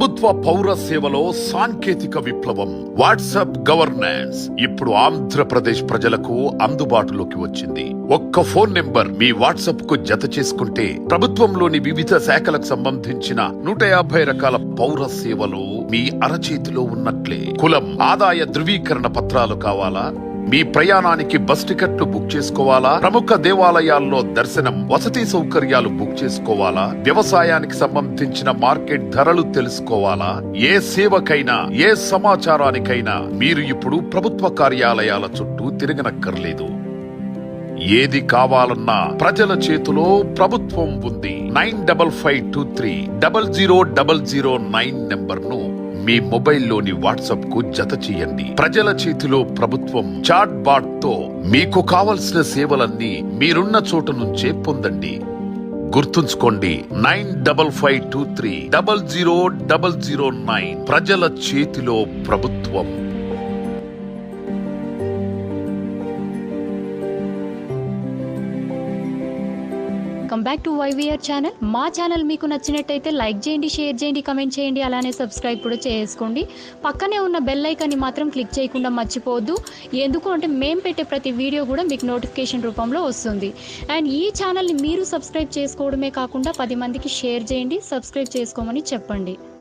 ప్రభుత్వ పౌర సేవలో సాంకేతిక విప్లవం. వాట్సాప్ గవర్నెన్స్ ఇప్పుడు ఆంధ్రప్రదేశ్ ప్రజలకు అందుబాటులోకి వచ్చింది. ఒక్క ఫోన్ నెంబర్ మీ వాట్సాప్ కు జత చేసుకుంటే ప్రభుత్వంలోని వివిధ శాఖలకు సంబంధించిన 150 రకాల పౌర సేవలు మీ అరచేతిలో ఉన్నట్లే. కులం, ఆదాయ ధృవీకరణ పత్రాలు కావాలా? మీ ప్రయాణానికి బస్ టికెట్లు బుక్ చేసుకోవాలా? ప్రముఖ దేవాలయాల్లో దర్శనం, వసతి సౌకర్యాలు బుక్ చేసుకోవాలా? వ్యవసాయానికి సంబంధించిన మార్కెట్ ధరలు తెలుసుకోవాలా? ఏ సేవకైనా, ఏ సమాచారానికైనా మీరు ఇప్పుడు ప్రభుత్వ కార్యాలయాల చుట్టూ తిరగనక్కర్లేదు. ఏది కావాలన్నా ప్రజల చేతిలో ప్రభుత్వం ఉంది. 9553000009 నెంబర్ ను మీ మొబైల్లోని వాట్సాప్ కు జత చేయండి. ప్రజల చేతిలో ప్రభుత్వం చాట్ బాట్ తో మీకు కావలసిన సేవలన్నీ మీరున్న చోటు నుంచే పొందండి. గుర్తుంచుకోండి, 9553000009 ప్రజల చేతిలో ప్రభుత్వం. Welcome back to YVR channel. మా ఛానల్ మీకు నచ్చినట్టయితే లైక్ చేయండి, షేర్ చేయండి, కమెంట్ చేయండి, అలానే సబ్స్క్రైబ్ కూడా చేసుకోండి. పక్కనే ఉన్న బెల్ ఐకాన్ని మాత్రం క్లిక్ చేయకుండా మర్చిపోవద్దు. ఎందుకు అంటే మేము పెట్టే ప్రతి వీడియో కూడా మీకు నోటిఫికేషన్ రూపంలో వస్తుంది. అండ్ ఈ ఛానల్ని మీరు సబ్స్క్రైబ్ చేసుకోవడమే కాకుండా 10 మందికి షేర్ చేయండి, సబ్స్క్రైబ్ చేసుకోమని చెప్పండి.